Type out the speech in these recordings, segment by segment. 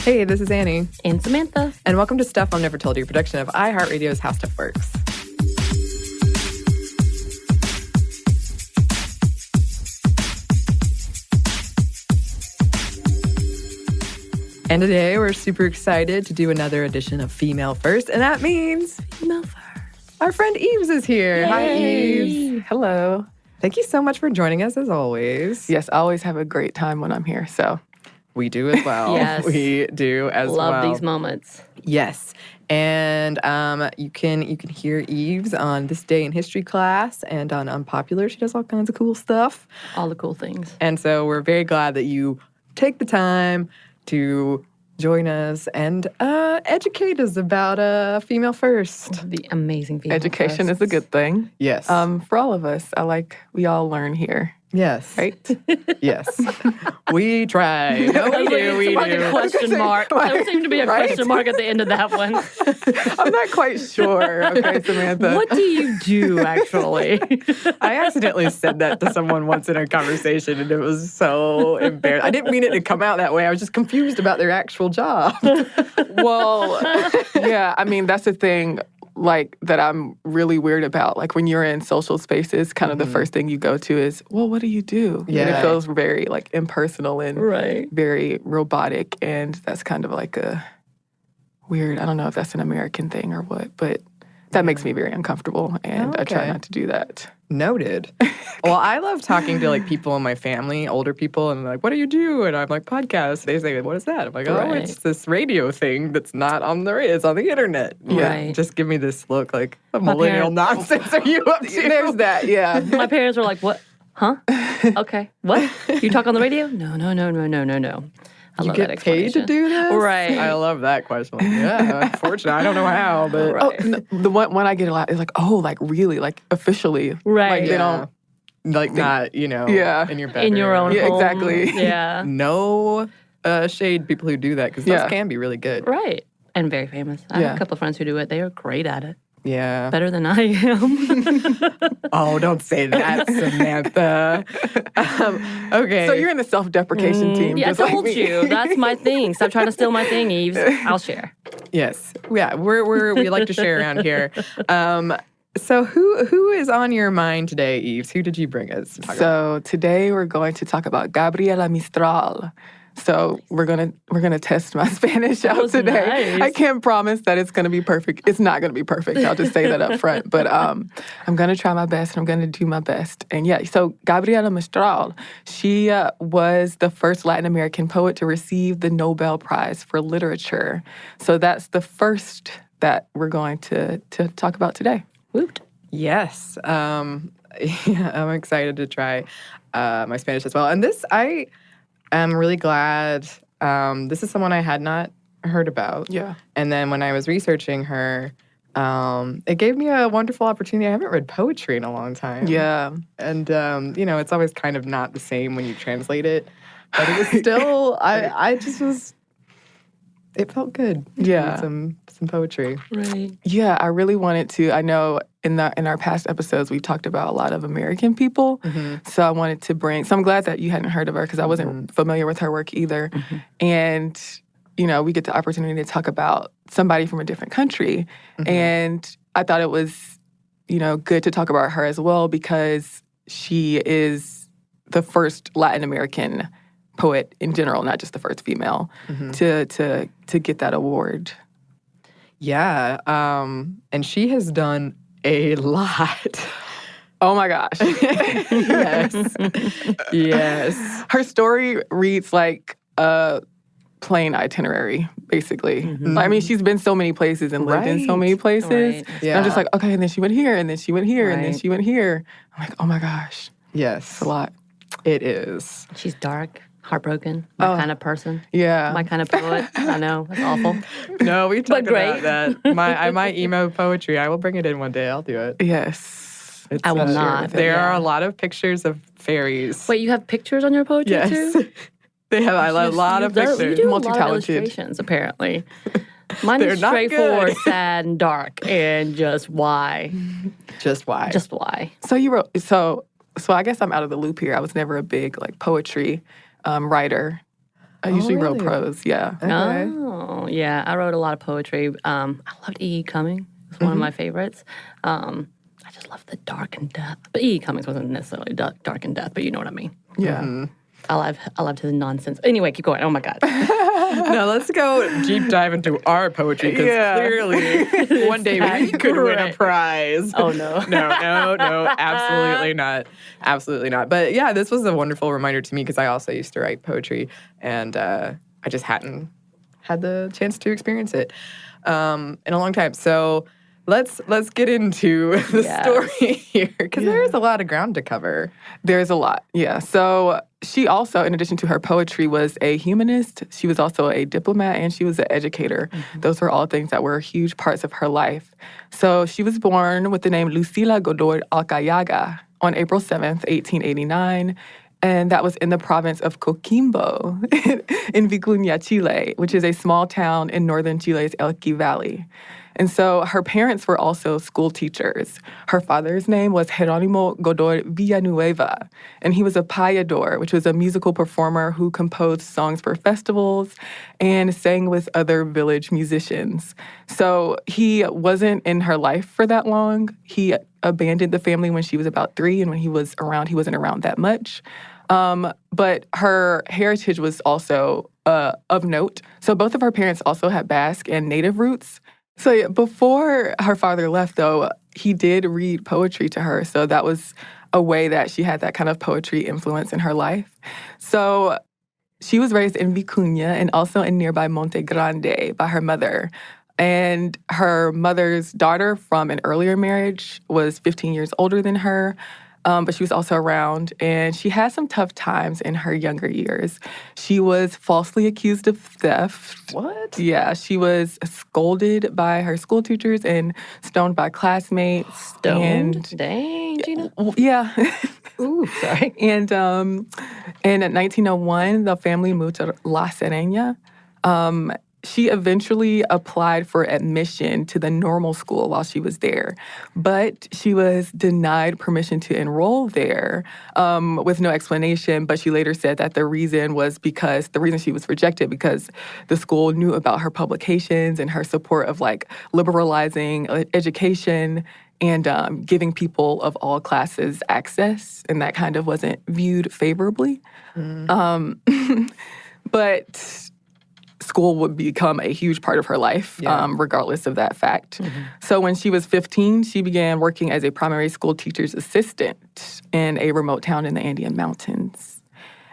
Hey, this is Anney. And Samantha. And welcome to Stuff I've Never Told You, production of iHeartRadio's How Stuff Works. And today we're super excited to do another edition of Female First, and that means Female First. Our friend Yves is here. Yay. Hi, Yves. Hello. Thank you so much for joining us, as always. Yes, I always have a great time when I'm here, so. We do as well. Yes. We do as well. Love these moments. Yes. And you can hear Yves on This Day in History class and on Unpopular. She does all kinds of cool stuff. All the cool things. And so we're very glad that you take the time to join us and educate us about Female First. The amazing female Education firsts. is a good thing. Yes. For all of us, we all learn here, Yes. right? Yes. We try. No, we do. We Like a do. question mark. There seemed to be a Right? question mark at the end of that one. I'm not quite sure, okay, Samantha? What do you do, actually? I accidentally said that to someone once in a conversation, and it was so embarrassing. I didn't mean it to come out that way. I was just confused about their actual job. Well, yeah, I mean, that's the thing, like, that I'm really weird about. Like, when you're in social spaces, kind of the first thing you go to is, well, what do you do? Yeah. And it feels very, like, impersonal and Right. very robotic, and that's kind of like a weird, I don't know if that's an American thing or what, but that makes me very uncomfortable, and I try Okay. not to do that. Noted. Well, I love talking to like people in my family, older people, and they're like, what do you do? And I'm like, podcast. They say, what is that? I'm like, oh, Right. it's this radio thing that's not on the radio. It's on the internet. Right. Just give me this look like, what millennial nonsense are you up to? There's that, yeah. My parents were like, what? Huh? Okay. What? You talk on the radio? No. I You love get that paid to explanation. do this? Right. I love that question. Like, yeah, unfortunately, I don't know how, but Right. The one I get a lot is like, oh, like really, like officially. Right. Like they yeah. don't. Like not, you know, Yeah. in your bedroom. In your own Yeah, home. exactly. Yeah. No shade people who do that, because those Yeah. can be really good. Right. And very famous. I have Yeah. a couple of friends who do it. They are great at it. Yeah. Better than I am. Oh, don't say that, Samantha. Okay. So you're in the self-deprecation team. Yeah, I just like told me. you. That's my thing. Stop trying to steal my thing, Yves. I'll share. Yes. Yeah, we like to share around here. So who is on your mind today, Yves? Who did you bring us to talk about? So today we're going to talk about Gabriela Mistral. So we're gonna test my Spanish out was today. nice. I can't promise that it's gonna be perfect. It's not gonna be perfect. I'll just say that up front. But I'm gonna try my best, and I'm gonna do my best. And yeah, so Gabriela Mistral, she was the first Latin American poet to receive the Nobel Prize for Literature. So that's the first that we're going to talk about today. Woot. Yes. Yeah, I'm excited to try my Spanish as well. And this, I am really glad. This is someone I had not heard about. Yeah. And then when I was researching her, it gave me a wonderful opportunity. I haven't read poetry in a long time. Yeah. And, you know, it's always kind of not the same when you translate it. But it was still, I just was, it felt good. to Yeah. read some poetry. Right. Yeah, I really wanted to. I know in our past episodes we talked about a lot of American people, so I wanted to bring. So I'm glad that you hadn't heard of her because I wasn't familiar with her work either. And you know, we get the opportunity to talk about somebody from a different country, and I thought it was, you know, good to talk about her as well because she is the first Latin American poet in general, not just the first female, to get that award. Yeah, and she has done a lot. Oh my gosh. Yes. Yes. Her story reads like a plane itinerary, basically. I mean, she's been so many places and lived in so many places. Right. Yeah. And I'm just like, okay, and then she went here, and then she went here, and then Right. she went here. I'm like, oh my gosh, Yes. it's a lot. It is. She's dark, heartbroken, my kind of person, Yeah. my kind of poet. I know, that's awful. No, we talked great. about that. My emo poetry, I will bring it in one day. I'll do it. Yes. It's, I will not. There Yeah. are a lot of pictures of fairies. Wait, you have pictures on your poetry Yes. too? They have a lot of You pictures. do a lot of Multi-talented. illustrations, apparently. Mine They're is not straightforward, good. sad, and dark, and just why? Just why? Just why? So you wrote, so I guess I'm out of the loop here. I was never a big like poetry writer. I usually wrote really? prose, yeah. Okay. Oh, yeah. I wrote a lot of poetry. I loved E. Cummings. It was one of my favorites. I just love the dark and death. But E. Cummings wasn't necessarily dark and death, but you know what I mean. Yeah. I loved his nonsense. Anyway, keep going. Oh, my God. Now let's go deep dive into our poetry because clearly one day we could win a prize. Oh, no. No, absolutely not. Absolutely not. But yeah, this was a wonderful reminder to me because I also used to write poetry and I just hadn't had the chance to experience it in a long time. So let's get into the story here because there is a lot of ground to cover. There's a lot, yeah. So she also, in addition to her poetry, was a humanist. She was also a diplomat, and she was an educator. Those were all things that were huge parts of her life. So she was born with the name Lucila Godoy Alcayaga on April 7th, 1889. And that was in the province of Coquimbo in Vicuña, Chile, which is a small town in northern Chile's Elqui Valley. And so her parents were also school teachers. Her father's name was Jerónimo Godoy Villanueva, and he was a payador, which was a musical performer who composed songs for festivals and sang with other village musicians. So he wasn't in her life for that long. He abandoned the family when she was about 3, and when he was around, he wasn't around that much. But her heritage was also of note. So both of her parents also had Basque and Native roots. So yeah, before her father left, though, he did read poetry to her. So that was a way that she had that kind of poetry influence in her life. So she was raised in Vicuña and also in nearby Monte Grande by her mother. And her mother's daughter from an earlier marriage was 15 years older than her. But she was also around, and she had some tough times in her younger years. She was falsely accused of theft. What? Yeah, she was scolded by her school teachers and stoned by classmates. Stoned? Dang, Gina. Yeah. Ooh, sorry. And in 1901, the family moved to La Serena. She eventually applied for admission to the normal school while she was there, but she was denied permission to enroll there with no explanation. But she later said that the reason she was rejected because the school knew about her publications and her support of like liberalizing education and giving people of all classes access, and that kind of wasn't viewed favorably. But school would become a huge part of her life, regardless of that fact. So when she was 15, she began working as a primary school teacher's assistant in a remote town in the Andean Mountains.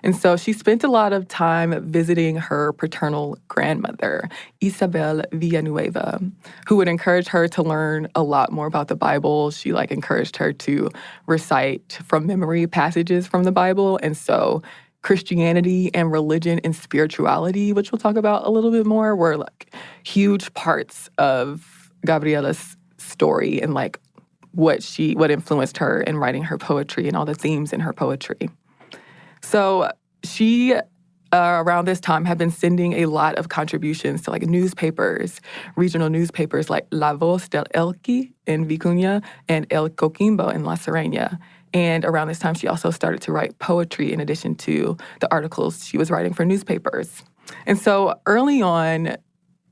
And so she spent a lot of time visiting her paternal grandmother, Isabel Villanueva, who would encourage her to learn a lot more about the Bible. She encouraged her to recite from memory passages from the Bible. And so Christianity and religion and spirituality, which we'll talk about a little bit more, were huge parts of Gabriela's story and what influenced her in writing her poetry and all the themes in her poetry. So she, around this time, had been sending a lot of contributions to newspapers, regional newspapers like La Voz del Elqui in Vicuña and El Coquimbo in La Serena. And around this time, she also started to write poetry in addition to the articles she was writing for newspapers. And so early on,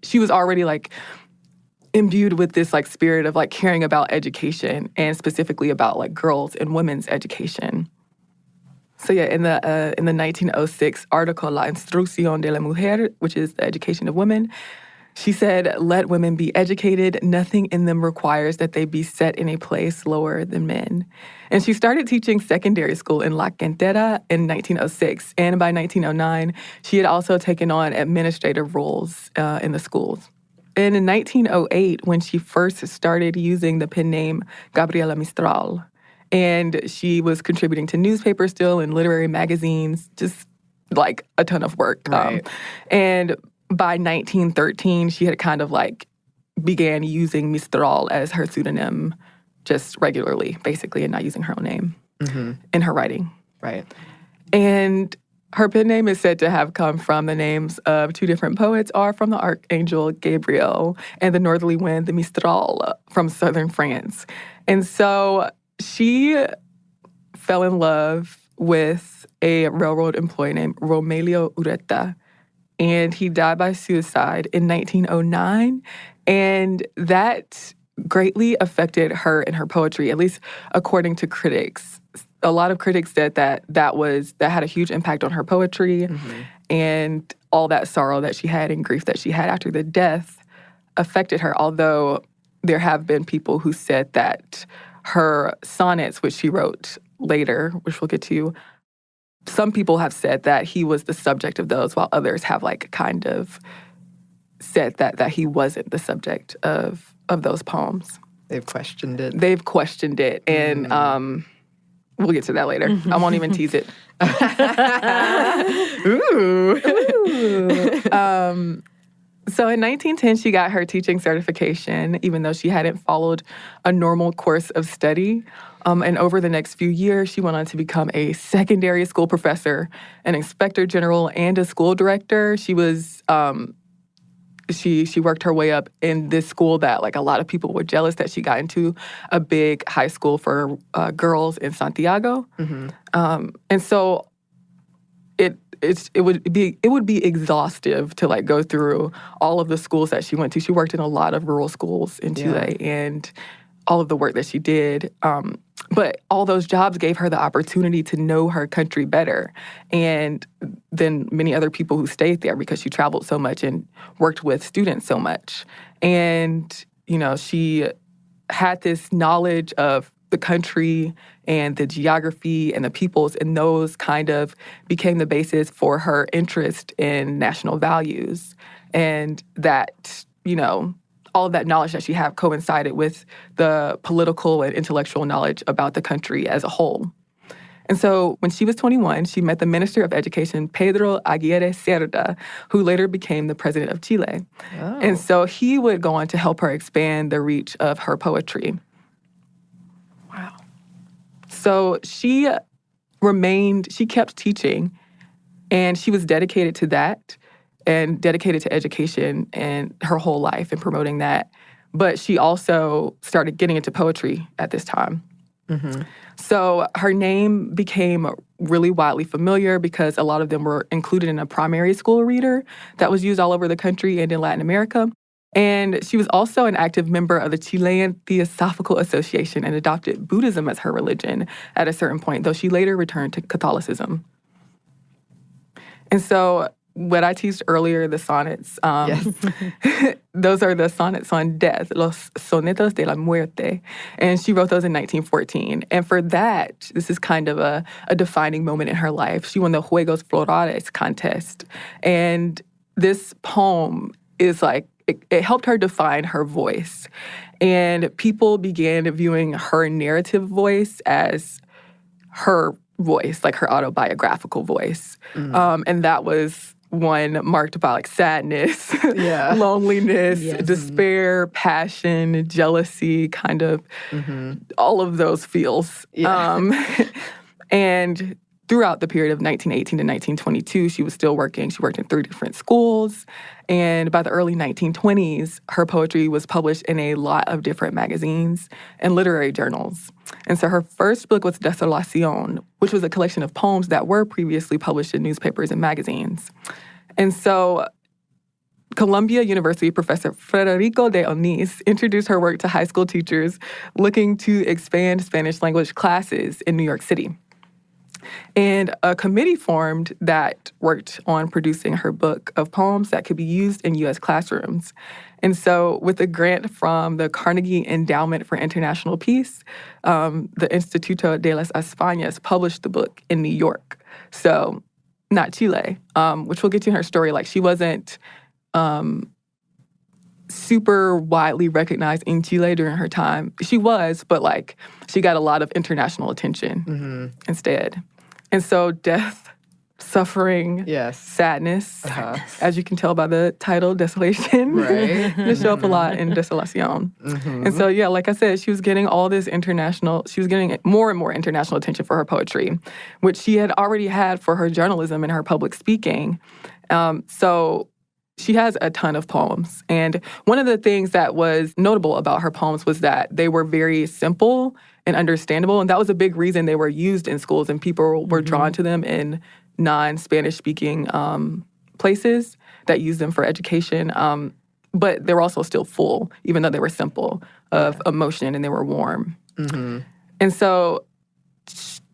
she was already imbued with this spirit of caring about education and specifically about girls and women's education. So yeah, in the 1906 article La Instrucción de la Mujer, which is the education of women, she said, "Let women be educated. Nothing in them requires that they be set in a place lower than men." And she started teaching secondary school in La Cantera in 1906. And by 1909, she had also taken on administrative roles in the schools. And in 1908, when she first started using the pen name Gabriela Mistral, and she was contributing to newspapers still and literary magazines, just a ton of work. Right. And by 1913, she had kind of began using Mistral as her pseudonym just regularly, basically, and not using her own name in her writing. Right. And her pen name is said to have come from the names of two different poets, are from the archangel Gabriel and the northerly wind, the Mistral, from southern France. And so she fell in love with a railroad employee named Romelio Ureta. and he died by suicide in 1909. And that greatly affected her and her poetry, at least according to critics. A lot of critics said that had a huge impact on her poetry, and all that sorrow that she had and grief that she had after the death affected her. Although there have been people who said that her sonnets, which she wrote later, which we'll get to, some people have said that he was the subject of those, while others have kind of said that he wasn't the subject of those poems. They've questioned it. And we'll get to that later. I won't even tease it. Ooh. So in 1910, she got her teaching certification, even though she hadn't followed a normal course of study. And over the next few years, she went on to become a secondary school professor, an inspector general, and a school director. She was she worked her way up in this school that a lot of people were jealous that she got into, a big high school for girls in Santiago. And so it would be exhaustive to go through all of the schools that she went to. She worked in a lot of rural schools in Chile, and all of the work that she did. But all those jobs gave her the opportunity to know her country better, and than many other people who stayed there, because she traveled so much and worked with students so much. And, she had this knowledge of the country and the geography and the peoples, and those kind of became the basis for her interest in national values. And that, all of that knowledge that she had coincided with the political and intellectual knowledge about the country as a whole. And so when she was 21, she met the Minister of Education, Pedro Aguirre Cerda, who later became the president of Chile. Oh. And so he would go on to help her expand the reach of her poetry. Wow. So she kept teaching, and she was dedicated to that, and dedicated to education and her whole life and promoting that. But she also started getting into poetry at this time. So her name became really widely familiar because a lot of them were included in a primary school reader that was used all over the country and in Latin America. And she was also an active member of the Chilean Theosophical Association and adopted Buddhism as her religion at a certain point, though she later returned to Catholicism. And so what I teased earlier, the sonnets, those are the sonnets on death, los sonetos de la muerte. And she wrote those in 1914. And for that, this is kind of a defining moment in her life. She won the Juegos Florales contest. And this poem is it helped her define her voice. And people began viewing her narrative voice as her voice, her autobiographical voice. And that was one marked by sadness, loneliness, despair, passion, jealousy, kind of all of those feels. And throughout the period of 1918 to 1922, she was still working. She worked in 3 different schools. And by the early 1920s, her poetry was published in a lot of different magazines and literary journals. And so her first book was Desolación, which was a collection of poems that were previously published in newspapers and magazines. And so Columbia University professor Federico de Onís introduced her work to high school teachers looking to expand Spanish language classes in New York City. And a committee formed that worked on producing her book of poems that could be used in U.S. classrooms. And so with a grant from the Carnegie Endowment for International Peace, the Instituto de las Españas published the book in New York. So not Chile, which we'll get to in her story. She wasn't super widely recognized in Chile during her time. She was, but she got a lot of international attention instead. And so death, suffering, sadness, as you can tell by the title, Desolation, they show up a lot in Desolación. And so, like I said, she was getting more and more international attention for her poetry, which she had already had for her journalism and her public speaking. So she has a ton of poems. And one of the things that was notable about her poems was that they were very simple and understandable. And that was a big reason they were used in schools and people were drawn to them in non-Spanish speaking places. that used them for education. But they were also still full, even though they were simple, of emotion and they were warm. And so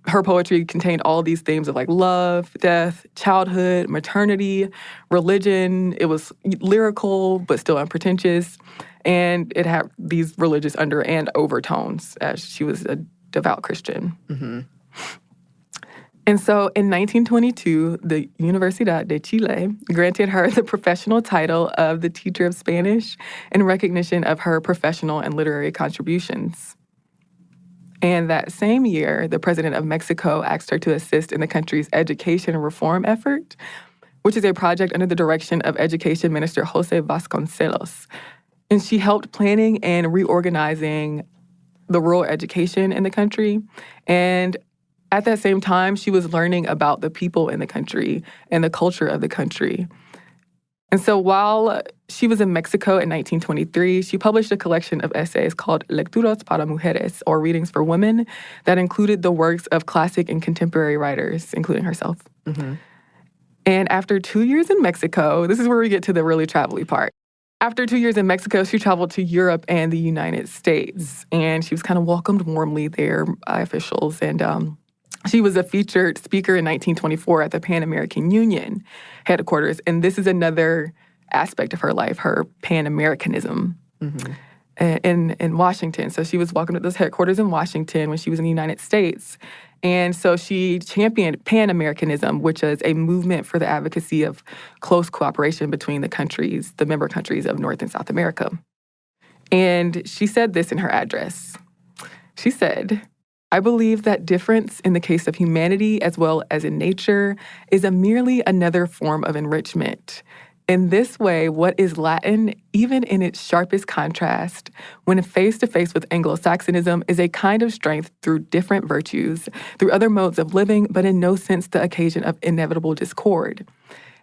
her poetry contained all these themes of like love, death, childhood, maternity, religion. It was lyrical, but still unpretentious. And it had these religious under and overtones, as she was a devout Christian. And so in 1922, the Universidad de Chile granted her the professional title of the teacher of Spanish in recognition of her professional and literary contributions. And that same year, the president of Mexico asked her to assist in the country's education reform effort, which is a project under the direction of Education Minister Jose Vasconcelos. And she helped planning and reorganizing the rural education in the country. And at that same time, she was learning about the people in the country and the culture of the country. And so while she was in Mexico in 1923, she published a collection of essays called Lecturas para Mujeres, or Readings for Women, that included the works of classic and contemporary writers, including herself. And after 2 years in Mexico, this is where we get to the really travel-y part. After 2 years in Mexico, she traveled to Europe and the United States, and she was kind of welcomed warmly there by officials. And she was a featured speaker in 1924 at the Pan American Union headquarters. And this is another aspect of her life, her Pan-Americanism in Washington. So she was welcomed at those headquarters in Washington when she was in the United States. And so she championed Pan-Americanism, which is a movement for the advocacy of close cooperation between the countries, the member countries of North and South America. And she said this in her address. She said, "I believe that difference in the case of humanity as well as in nature is merely another form of enrichment. In this way, what is Latin, even in its sharpest contrast, when face to face with Anglo-Saxonism, is a kind of strength through different virtues, through other modes of living, but in no sense the occasion of inevitable discord."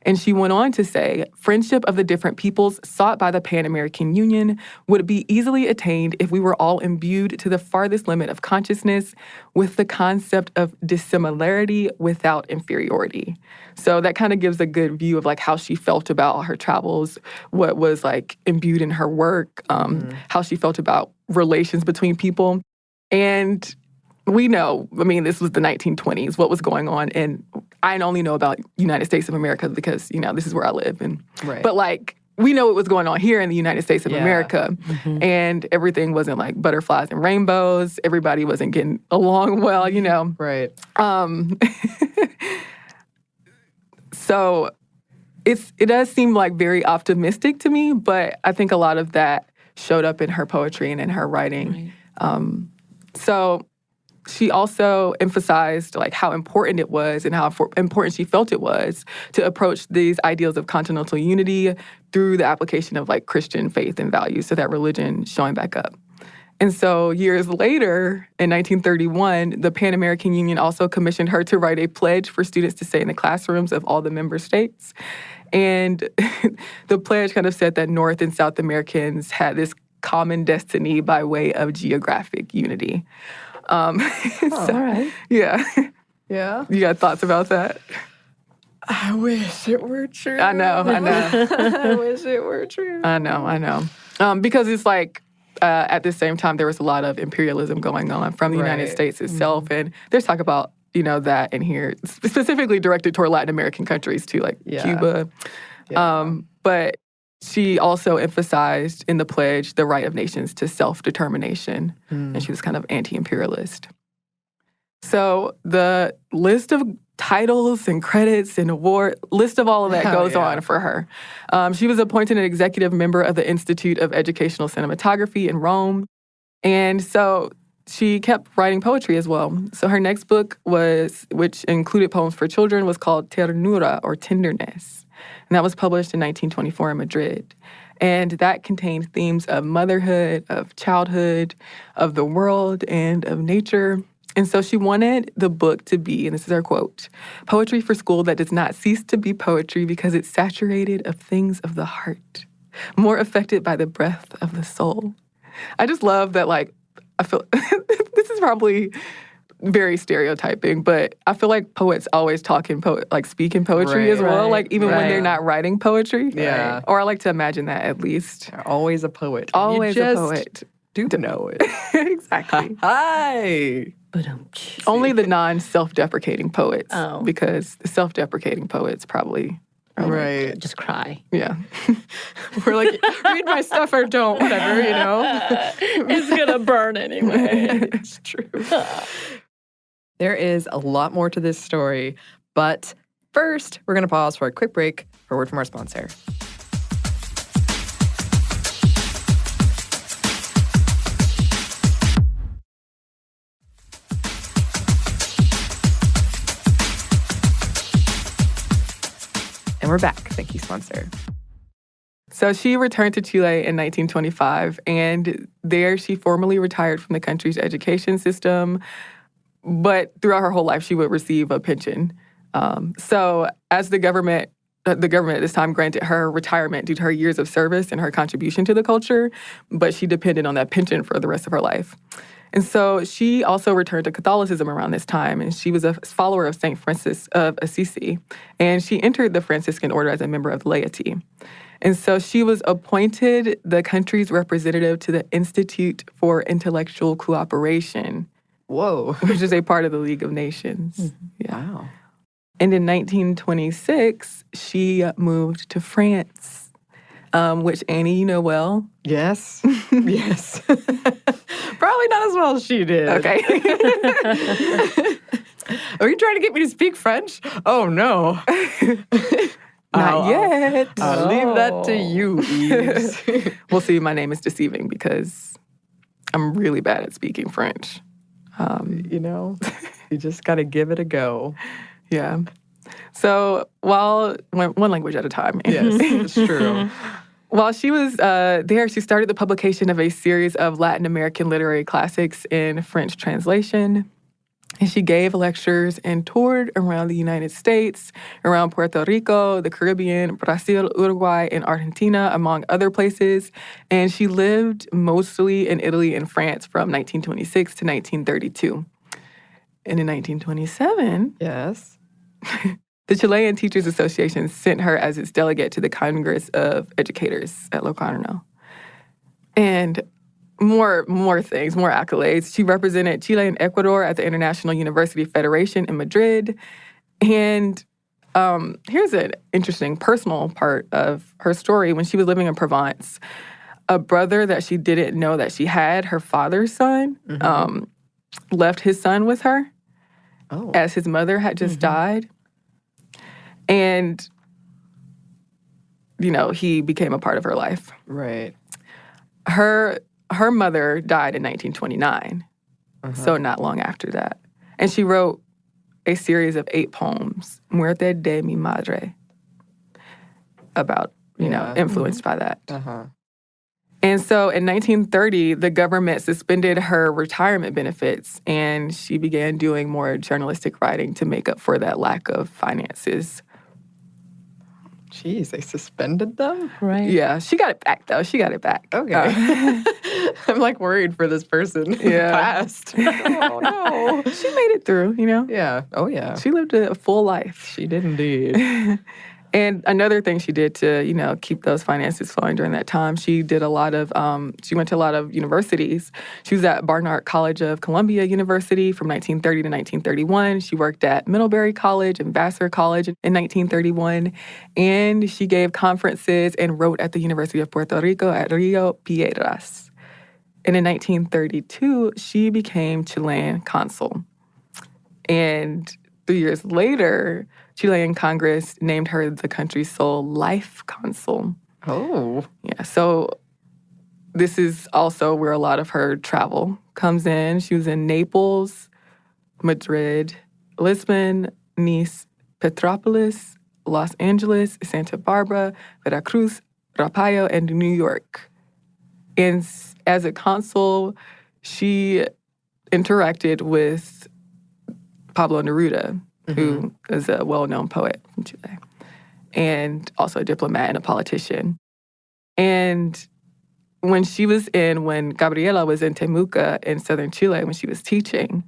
And she went on to say, "Friendship of the different peoples sought by the Pan-American Union would be easily attained if we were all imbued to the farthest limit of consciousness with the concept of dissimilarity without inferiority." So that kind of gives a good view of like how she felt about her travels, what was like imbued in her work, how she felt about relations between people. And we know, I mean, this was the 1920s, what was going on. And I only know about United States of America because, you know, this is where I live. And But like, we know what was going on here in the United States of America. And everything wasn't like butterflies and rainbows. Everybody wasn't getting along well, you know. So it does seem like very optimistic to me, but I think a lot of that showed up in her poetry and in her writing. So she also emphasized like how important it was and how important she felt it was to approach these ideals of continental unity through the application of like Christian faith and values, so that religion showing back up. And so years later, in 1931, the Pan American Union also commissioned her to write a pledge for students to stay in the classrooms of all the member states. And the pledge kind of said that North and South Americans had this common destiny by way of geographic unity. All right. Yeah. Yeah. You got thoughts about that? I wish it were true. I know. I wish it were true. I know. Because it's like, at the same time, there was a lot of imperialism going on from the United States itself. And there's talk about, you know, that in here, specifically directed toward Latin American countries too, like Cuba. But she also emphasized in the pledge the right of nations to self-determination. And she was kind of anti-imperialist. So the list of titles and credits and list of all of that goes on for her. She was appointed an executive member of the Institute of Educational Cinematography in Rome. And so she kept writing poetry as well. So her next book which included poems for children, was called Ternura, or Tenderness. And that was published in 1924 in Madrid. And that contained themes of motherhood, of childhood, of the world, and of nature. And so she wanted the book to be, and this is her quote, "Poetry for school that does not cease to be poetry because it's saturated of things of the heart, more affected by the breath of the soul." I just love that, like, I feel this is probably very stereotyping, but I feel like poets always speak in poetry as well, Right. like even when they're not writing poetry. Yeah. Or I like to imagine that at least. Always a poet. Always you a just poet. do know it. Exactly. Hi. Only the non-self-deprecating poets. Oh. Because the self-deprecating poets probably Right. Just cry. Yeah. We're like, read my stuff or don't, whatever, you know? It's going to burn anyway. It's true. There is a lot more to this story, but first, we're going to pause for a quick break for a word from our sponsor. And we're back. Thank you, sponsor. So she returned to Chile in 1925, and there she formally retired from the country's education system. But throughout her whole life, she would receive a pension. So as the government at this time granted her retirement due to her years of service and her contribution to the culture, but she depended on that pension for the rest of her life. And so she also returned to Catholicism around this time, and she was a follower of St. Francis of Assisi, and she entered the Franciscan order as a member of the laity. And so she was appointed the country's representative to the Institute for Intellectual Cooperation, Whoa. which is a part of the League of Nations. Mm-hmm. Yeah. Wow. And in 1926, she moved to France, which Anney, you know well. Yes. Yes. Probably not as well as she did. Okay. Are you trying to get me to speak French? Oh, no. Not yet. I'll leave that to you, Yves. Well, see, my name is deceiving because I'm really bad at speaking French. You know, you just got to give it a go. Yeah. So one language at a time. Yes, it's true. While she was there, she started the publication of a series of Latin American literary classics in French translation. And she gave lectures and toured around the United States, around Puerto Rico, the Caribbean, Brazil, Uruguay, and Argentina, among other places. And she lived mostly in Italy and France from 1926 to 1932. And in 1927, Yes. the Chilean Teachers Association sent her as its delegate to the Congress of Educators at Locarno. And more things, more accolades. She represented Chile and Ecuador at the International University Federation in Madrid. And here's an interesting personal part of her story. When she was living in Provence, a brother that she didn't know that she had, her father's son, left his son with her as his mother had just died. And, you know, he became a part of her life. Right. Her mother died in 1929, so not long after that. And she wrote a series of 8 poems, Muerte de mi Madre, about, you know, influenced by that. And so in 1930, the government suspended her retirement benefits, and she began doing more journalistic writing to make up for that lack of finances. Jeez, they suspended them? Right. Yeah, she got it back, though. She got it back. Okay. I'm like worried for this person who passed. Oh, no. She made it through, you know? Yeah. Oh, yeah. She lived a full life. She did indeed. And another thing she did to, you know, keep those finances flowing during that time, she did a lot of, she went to a lot of universities. She was at Barnard College of Columbia University from 1930 to 1931. She worked at Middlebury College and Vassar College in 1931. And she gave conferences and wrote at the University of Puerto Rico at Rio Piedras. And in 1932, she became Chilean consul. And 3 years later, Chilean Congress named her the country's sole life consul. Oh. Yeah, so this is also where a lot of her travel comes in. She was in Naples, Madrid, Lisbon, Nice, Petropolis, Los Angeles, Santa Barbara, Veracruz, Rapallo, and New York. And as a consul, she interacted with Pablo Neruda, who is a well-known poet from Chile, and also a diplomat and a politician. And when Gabriela was in Temuco in southern Chile, when she was teaching,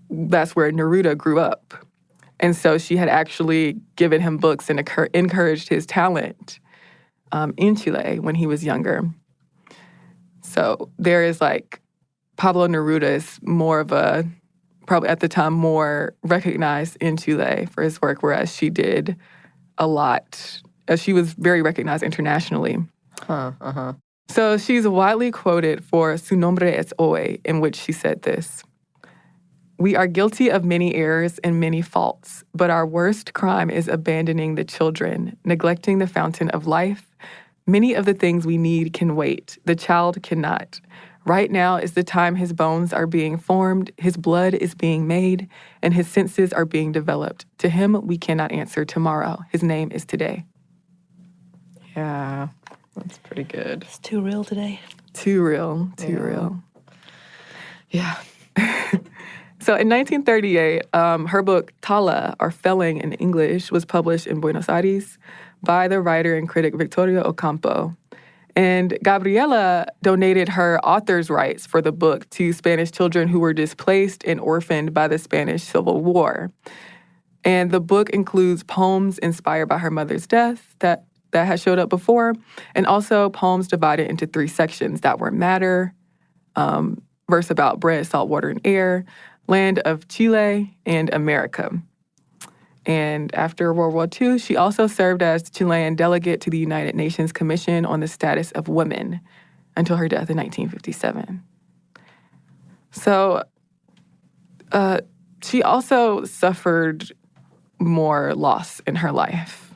that's where Neruda grew up. And so she had actually given him books and encouraged his talent in Chile when he was younger. So there is like, Pablo Neruda is more of a, probably at the time, more recognized in Chile for his work, whereas she did a lot. She was very recognized internationally. So she's widely quoted for Su nombre es hoy, in which she said this: "We are guilty of many errors and many faults, but our worst crime is abandoning the children, neglecting the fountain of life. Many of the things we need can wait. The child cannot. Right now is the time his bones are being formed, his blood is being made, and his senses are being developed. To him, we cannot answer tomorrow. His name is today." Yeah, that's pretty good. It's too real today. Too real, too real. Yeah. So in 1938, her book Tala, or Felling in English, was published in Buenos Aires by the writer and critic Victoria Ocampo. And Gabriela donated her author's rights for the book to Spanish children who were displaced and orphaned by the Spanish Civil War. And the book includes poems inspired by her mother's death that had showed up before, and also poems divided into 3 sections that were Matter, verse about bread, salt, water, and air, Land of Chile, and America. And after World War II, she also served as Chilean delegate to the United Nations Commission on the Status of Women until her death in 1957. So she also suffered more loss in her life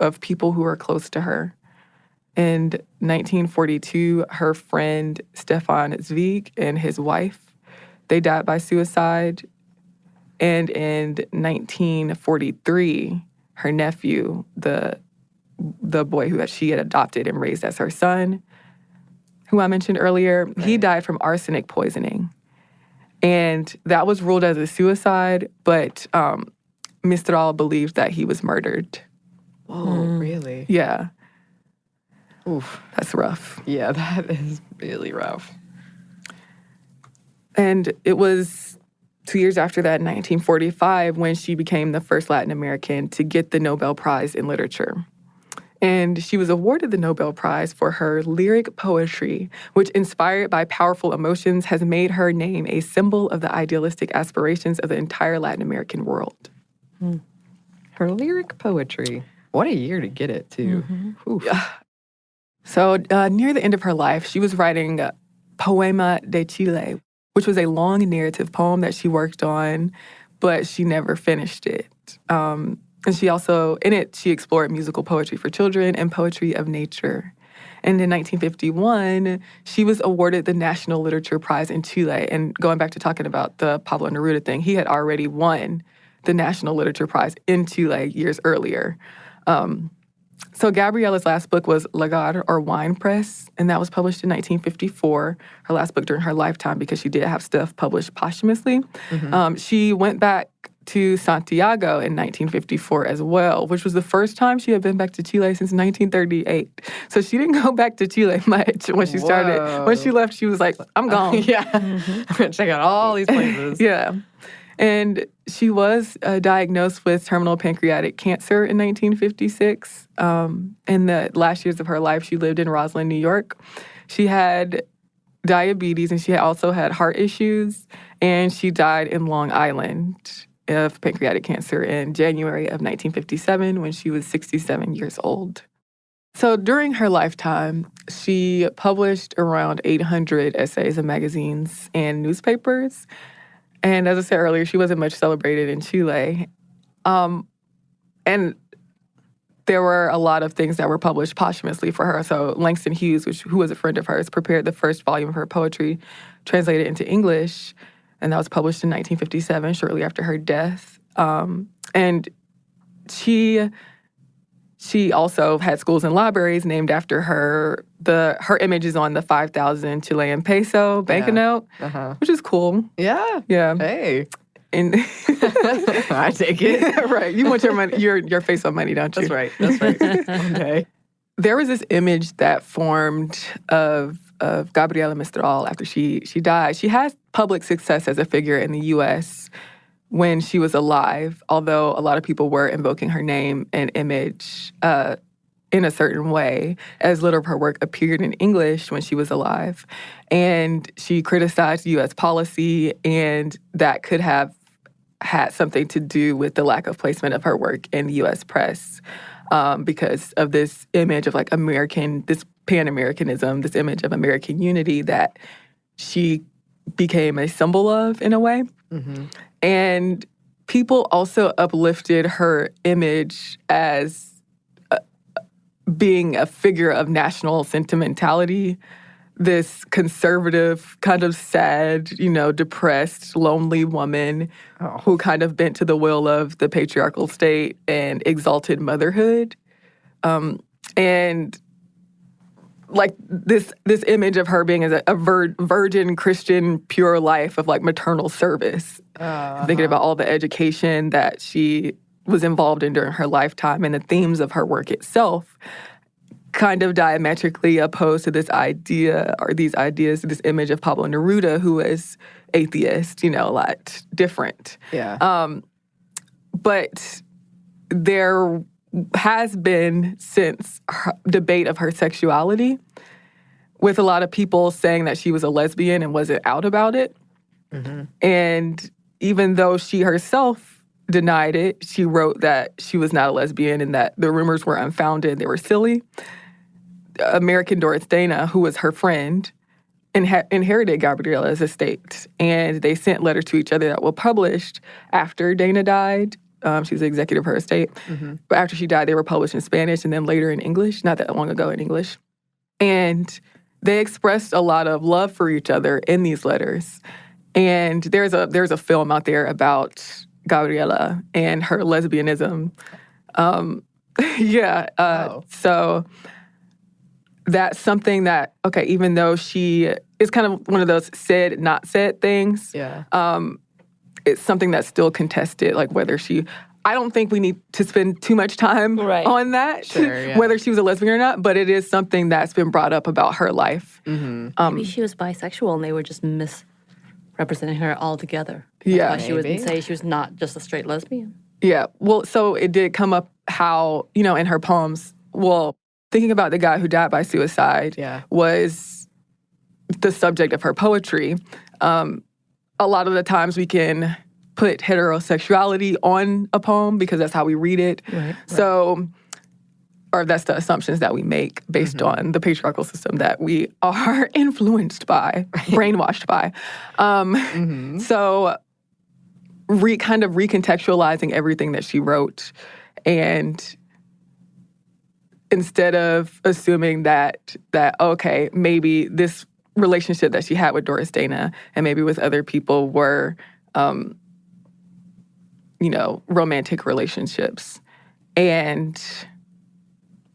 of people who were close to her. In 1942, her friend Stefan Zweig and his wife, they died by suicide. And in 1943, her nephew, the boy who she had adopted and raised as her son, who I mentioned earlier, he died from arsenic poisoning. And that was ruled as a suicide, but Mistral believed that he was murdered. Whoa, really? Yeah. Oof. That's rough. Yeah, that is really rough. And it was 2 years after that, in 1945, when she became the first Latin American to get the Nobel Prize in Literature. And she was awarded the Nobel Prize for her lyric poetry, which, inspired by powerful emotions, has made her name a symbol of the idealistic aspirations of the entire Latin American world. Her lyric poetry. What a year to get it, too. Yeah. So near the end of her life, she was writing Poema de Chile, which was a long narrative poem that she worked on, but she never finished it. And she also, in it, she explored musical poetry for children and poetry of nature. And in 1951, she was awarded the National Literature Prize in Chile. And going back to talking about the Pablo Neruda thing, he had already won the National Literature Prize in Chile years earlier. So Gabriela's last book was Lagar, or Wine Press, and that was published in 1954, her last book during her lifetime, because she did have stuff published posthumously. She went back to Santiago in 1954 as well, which was the first time she had been back to Chile since 1938. So she didn't go back to Chile much when she started. When she left, she was like, I'm gone. I'm going to check out all these places. Yeah. And she was diagnosed with terminal pancreatic cancer in 1956. In the last years of her life, she lived in Roslyn, New York. She had diabetes, and she also had heart issues, and she died in Long Island of pancreatic cancer in January of 1957 when she was 67 years old. So during her lifetime, she published around 800 essays in magazines and newspapers. And as I said earlier, she wasn't much celebrated in Chile. And there were a lot of things that were published posthumously for her. So Langston Hughes, who was a friend of hers, prepared the first volume of her poetry, translated into English, and that was published in 1957, shortly after her death. And she also had schools and libraries named after her. Her image is on the 5,000 Chilean peso banknote, which is cool. Yeah. Yeah. Hey. And I take it. Right. You want your money, your face on money, don't you? That's right. That's right. Okay. There was this image that formed of Gabriela Mistral after she died. She had public success as a figure in the U.S. when she was alive, although a lot of people were invoking her name and image in a certain way, as little of her work appeared in English when she was alive. And she criticized U.S. policy, and that could have had something to do with the lack of placement of her work in the U.S. press because of this image of like this Pan-Americanism, this image of American unity that she became a symbol of in a way. Mm-hmm. And people also uplifted her image as being a figure of national sentimentality, this conservative, kind of sad, depressed, lonely woman who kind of bent to the will of the patriarchal state and exalted motherhood. And like this image of her being as a virgin Christian pure life of like maternal service. Thinking about all the education that she was involved in during her lifetime and the themes of her work itself, kind of diametrically opposed to this idea or these ideas, this image of Pablo Neruda, who was atheist, a lot different. Yeah. But there has been since debate of her sexuality, with a lot of people saying that she was a lesbian and wasn't out about it. Mm-hmm. And even though she herself denied it, she wrote that she was not a lesbian and that the rumors were unfounded, they were silly. American Doris Dana, who was her friend, inherited Gabriela's estate, and they sent letters to each other that were published after Dana died. She was the executive of her estate. Mm-hmm. But after she died, they were published in Spanish and then later in English, not that long ago in English. And they expressed a lot of love for each other in these letters. And there's a film out there about Gabriela and her lesbianism. So that's something that, okay, even though she is kind of one of those said, not said things, it's something that's still contested, like whether I don't think we need to spend too much time on that, whether she was a lesbian or not, but it is something that's been brought up about her life. Mm-hmm. Maybe she was bisexual and they were just misrepresenting her altogether. Yeah. Why she wouldn't say she was not just a straight lesbian. Yeah. Well, so it did come up how, in her poems, thinking about the guy who died by suicide was the subject of her poetry. A lot of the times we can put heterosexuality on a poem because that's how we read it. Right. So, or that's the assumptions that we make based on the patriarchal system that we are influenced by, brainwashed by. So, kind of recontextualizing everything that she wrote, and instead of assuming that okay, maybe this relationship that she had with Doris Dana and maybe with other people were, romantic relationships. And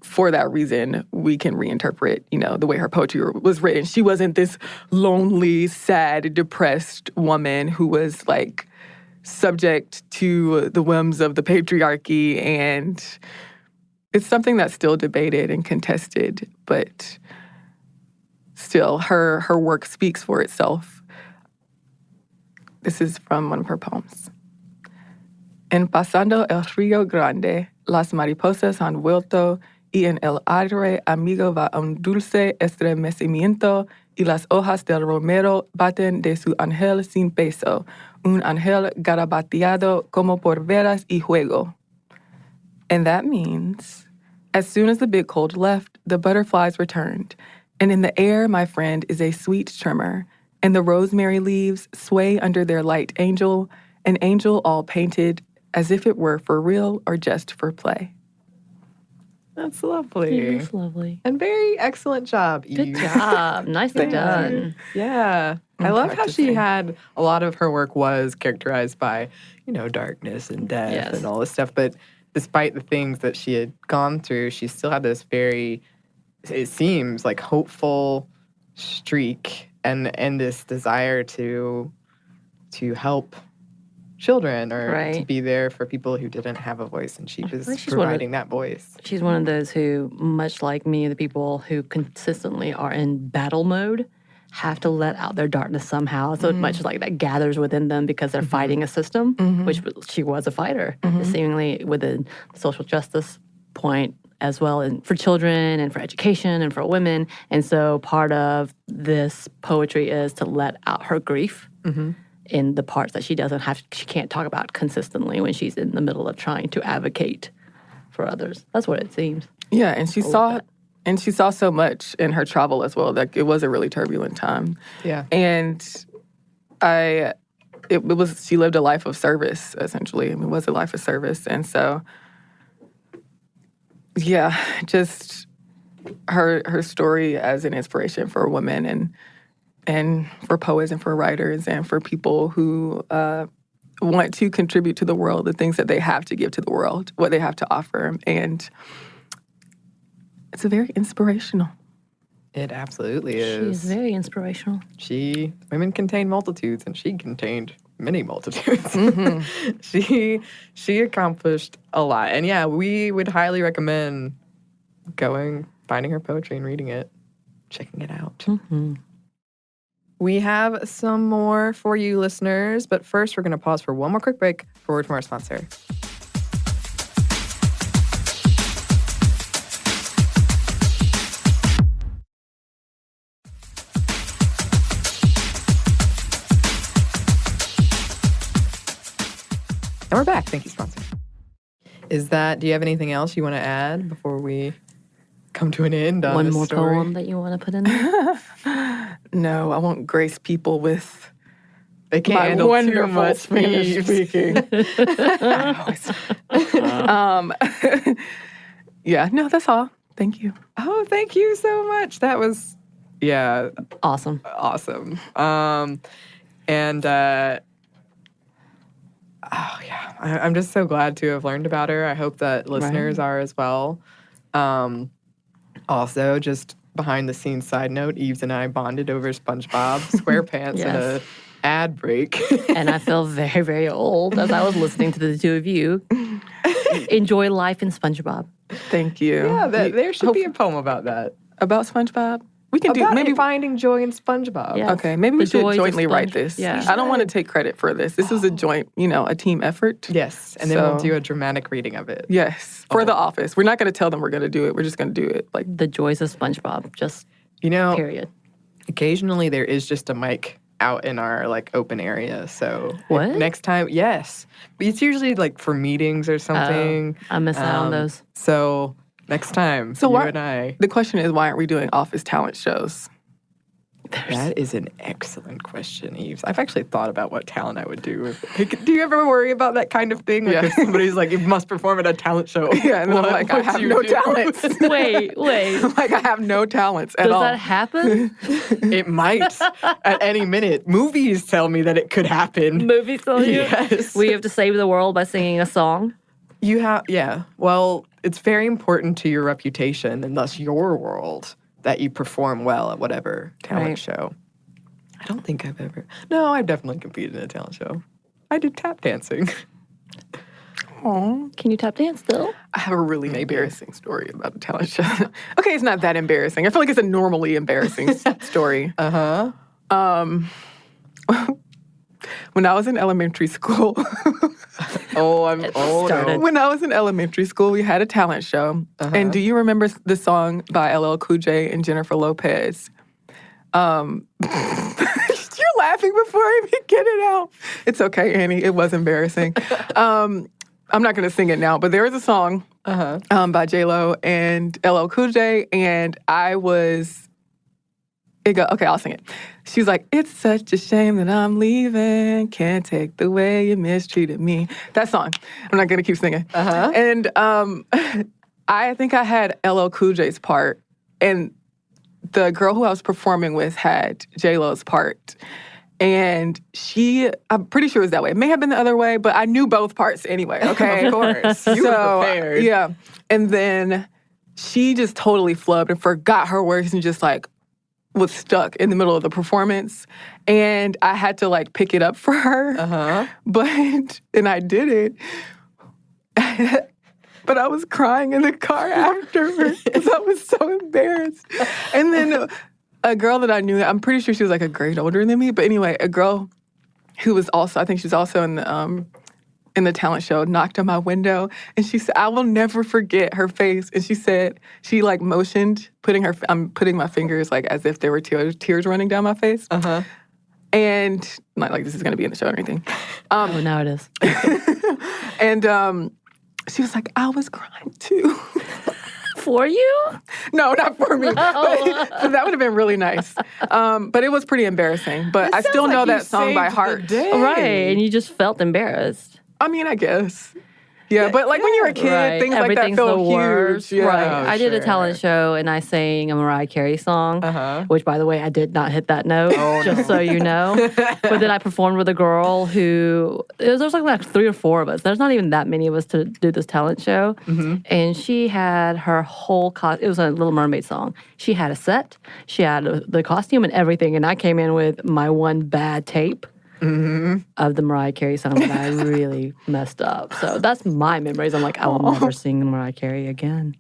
for that reason, we can reinterpret, the way her poetry was written. She wasn't this lonely, sad, depressed woman who was like subject to the whims of the patriarchy, and it's something that's still debated and contested, but still, her work speaks for itself. This is from one of her poems. En pasando el río grande, las mariposas han vuelto, y en el aire amigo va un dulce estremecimiento, y las hojas del romero baten de su ángel sin peso, un ángel garabateado como por veras y juego. And that means, as soon as the big cold left, the butterflies returned, and in the air, my friend, is a sweet tremor, and the rosemary leaves sway under their light angel, an angel all painted as if it were for real or just for play. That's lovely. It is lovely. And very excellent job, Eve. Good job. Nicely done. Yeah. I love how she had a lot of her work was characterized by, darkness and death and all this stuff. But despite the things that she had gone through, she still had this very, it seems like, hopeful streak and this desire to help children or to be there for people who didn't have a voice, and she was providing that voice. She's one of those who, much like me, the people who consistently are in battle mode, have to let out their darkness somehow. So much like that gathers within them because they're fighting a system, which she was a fighter, seemingly within the social justice point as well, and for children and for education and for women. And so part of this poetry is to let out her grief in the parts that she can't talk about consistently when she's in the middle of trying to advocate for others. That's what it seems. Yeah, and she saw so much in her travel as well. Like, it was a really turbulent time. Yeah. And she lived a life of service, essentially. I mean, it was a life of service. And so, yeah, just her story as an inspiration for women and for poets and for writers and for people who want to contribute to the world, the things that they have to give to the world, what they have to offer. And it's very inspirational. It absolutely is. She's very inspirational. Women contain multitudes, and she contained many multitudes. She accomplished a lot. And yeah, we would highly recommend finding her poetry and reading it, checking it out. We have some more for you listeners, but first we're going to pause for one more quick break for a word from our sponsor. And we're back. Thank you, sponsor. Do you have anything else you want to add before we come to an end on One this more story? poem that you want to put in there? No, I won't grace people with They can't my handle too wonderful much Spanish speaking. Yeah, no, that's all. Thank you. Oh, thank you so much. That was, Awesome. awesome. I'm just so glad to have learned about her. I hope that listeners are as well. Also, just behind the scenes side note, Yves and I bonded over SpongeBob SquarePants in a ad break. And I feel very, very old as I was listening to the two of you enjoy life in SpongeBob. Thank you. Yeah, there should be a poem about that. About SpongeBob? We can About maybe finding joy in SpongeBob. Yeah. Okay, maybe we The should joys of jointly write Sponge- this. Yeah. I don't want to take credit for this. This is a joint, a team effort. Yes, and then we'll So- do a dramatic reading of it. Yes, for the office. We're not going to tell them we're going to do it. We're just going to do it. Like, The joys of SpongeBob, just period. Occasionally there is just a mic out in our open area. So What? next time, yes, but it's usually for meetings or something. I miss out on those. So next time, you and I. the question is, why aren't we doing office talent shows? That is an excellent question, Yves. I've actually thought about what talent I would do. Do you ever worry about that kind of thing? Like if somebody's like, you must perform at a talent show. Yeah, and I'm like, I have no talents. Wait. Like, I have no talents at all. Does that happen? It might at any minute. Movies tell me that it could happen. Movies tell you? Yes. We have to save the world by singing a song? You have, yeah. Well, it's very important to your reputation and thus your world that you perform well at whatever talent show. I don't think I've ever. No, I've definitely competed in a talent show. I did tap dancing. Aw. Can you tap dance still? I have a really embarrassing story about a talent show. Okay, it's not that embarrassing. I feel like it's a normally embarrassing story. When I was in elementary school. No. When I was in elementary school, we had a talent show. And do you remember the song by LL Cool J and Jennifer Lopez? You're laughing before I even get it out. It's okay, Anney. It was embarrassing. I'm not going to sing it now, but there was a song by J-Lo and LL Cool J, and okay, I'll sing it. She was like, it's such a shame that I'm leaving. Can't take the way you mistreated me. That song. I'm not going to keep singing. And I think I had LL Cool J's part, and the girl who I was performing with had J-Lo's part. And I'm pretty sure it was that way. It may have been the other way, but I knew both parts anyway, okay? Of course. You were prepared. Yeah. And then she just totally flubbed and forgot her words and just was stuck in the middle of the performance. And I had to pick it up for her. And I did it. But I was crying in the car afterwards because I was so embarrassed. And then a girl that I knew, I'm pretty sure she was like a grade older than me. But anyway, a girl who was also, I think she was also in the talent show, knocked on my window. And she said, I will never forget her face. And she said, she like motioned, I'm putting my fingers like as if there were tears running down my face. Uh-huh. And not like this is going to be in the show or anything. Oh, now it is. And she was like, I was crying too. For you? No, not for me. But that would have been really nice. But it was pretty embarrassing. But I still know that song by heart. Right, and you just felt embarrassed. I mean, I guess. Yeah, but like when you're a kid, things like that feel huge. Yeah. Right. I did a talent show and I sang a Mariah Carey song, which, by the way, I did not hit that note, just so you know. But then I performed with a girl who, there was like 3 or 4 of us. There's not even that many of us to do this talent show. And she had her whole it was a Little Mermaid song. She had a set, she had the costume and everything. And I came in with my one bad tape. Of the Mariah Carey song that I really messed up. So that's my memories. I'm like, I will never sing Mariah Carey again.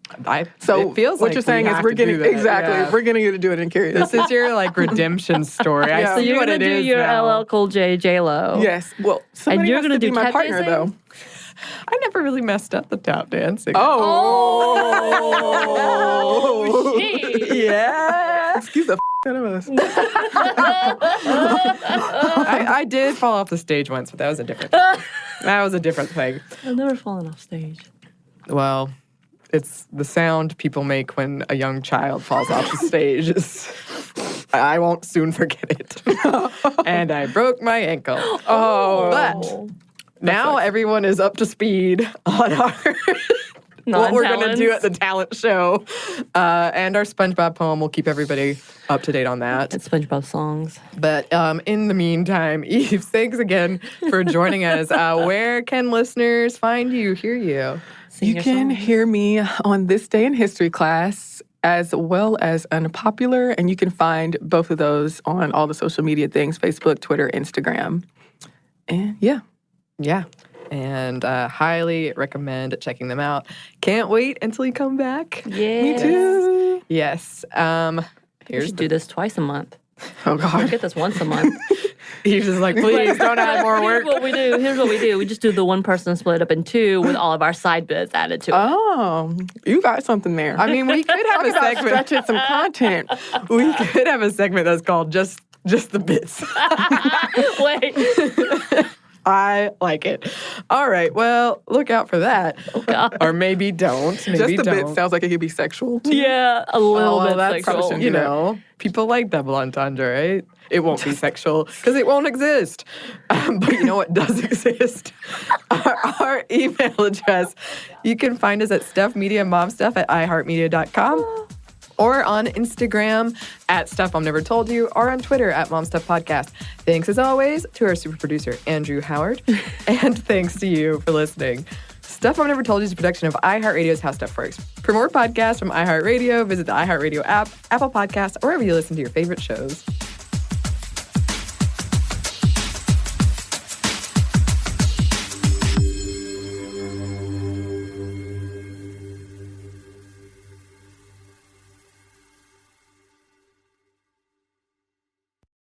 So it feels what like you're saying is we're getting we're getting you to do it in karaoke. This is your like redemption story. I So see you're what gonna it do is your now. LL Cool J J-Lo. Yes. Well, somebody you're has gonna to be do my tap partner dancing? though. I never really messed up the tap dancing. Oh, shit. Yeah. Excuse the out of us. I did fall off the stage once, but that was a different thing. I've never fallen off stage. Well, it's the sound people make when a young child falls off the stage. I won't soon forget it. And I broke my ankle. But now everyone is up to speed on what we're going to do at the talent show. And our SpongeBob poem will keep everybody up to date on that. It's SpongeBob songs. But in the meantime, Yves, thanks again for joining us. Where can listeners find you, hear you? You can hear me on This Day in History class, as well as Unpopular, and you can find both of those on all the social media things, Facebook, Twitter, Instagram. And yeah. And highly recommend checking them out. Can't wait until you come back. Yeah. Me too. Yes. We should do this twice a month. Oh, God. We get this once a month. He's just like, please don't add more work. Here's what we do. We just do the one person split up in 2 with all of our side bits added to it. Oh, you got something there. I mean, we could have a segment. Stretching some content. We could have a segment that's called just the bits. Wait. I like it. All right. Well, look out for that. Oh, God. Or maybe don't. Maybe Just the don't. bit sounds like it could be sexual. Too. Yeah, a little bit that's sexual. You know, people like double entendre, right? It won't be sexual because it won't exist. But you know what does exist? Our email address. You can find us at stuffmediamomstuff@iheartmedia.com. Or on Instagram at Stuff Mom Never Told You, or on Twitter at Mom Stuff Podcast. Thanks as always to our super producer, Andrew Howard. And thanks to you for listening. Stuff Mom Never Told You is a production of iHeartRadio's How Stuff Works. For more podcasts from iHeartRadio, visit the iHeartRadio app, Apple Podcasts, or wherever you listen to your favorite shows.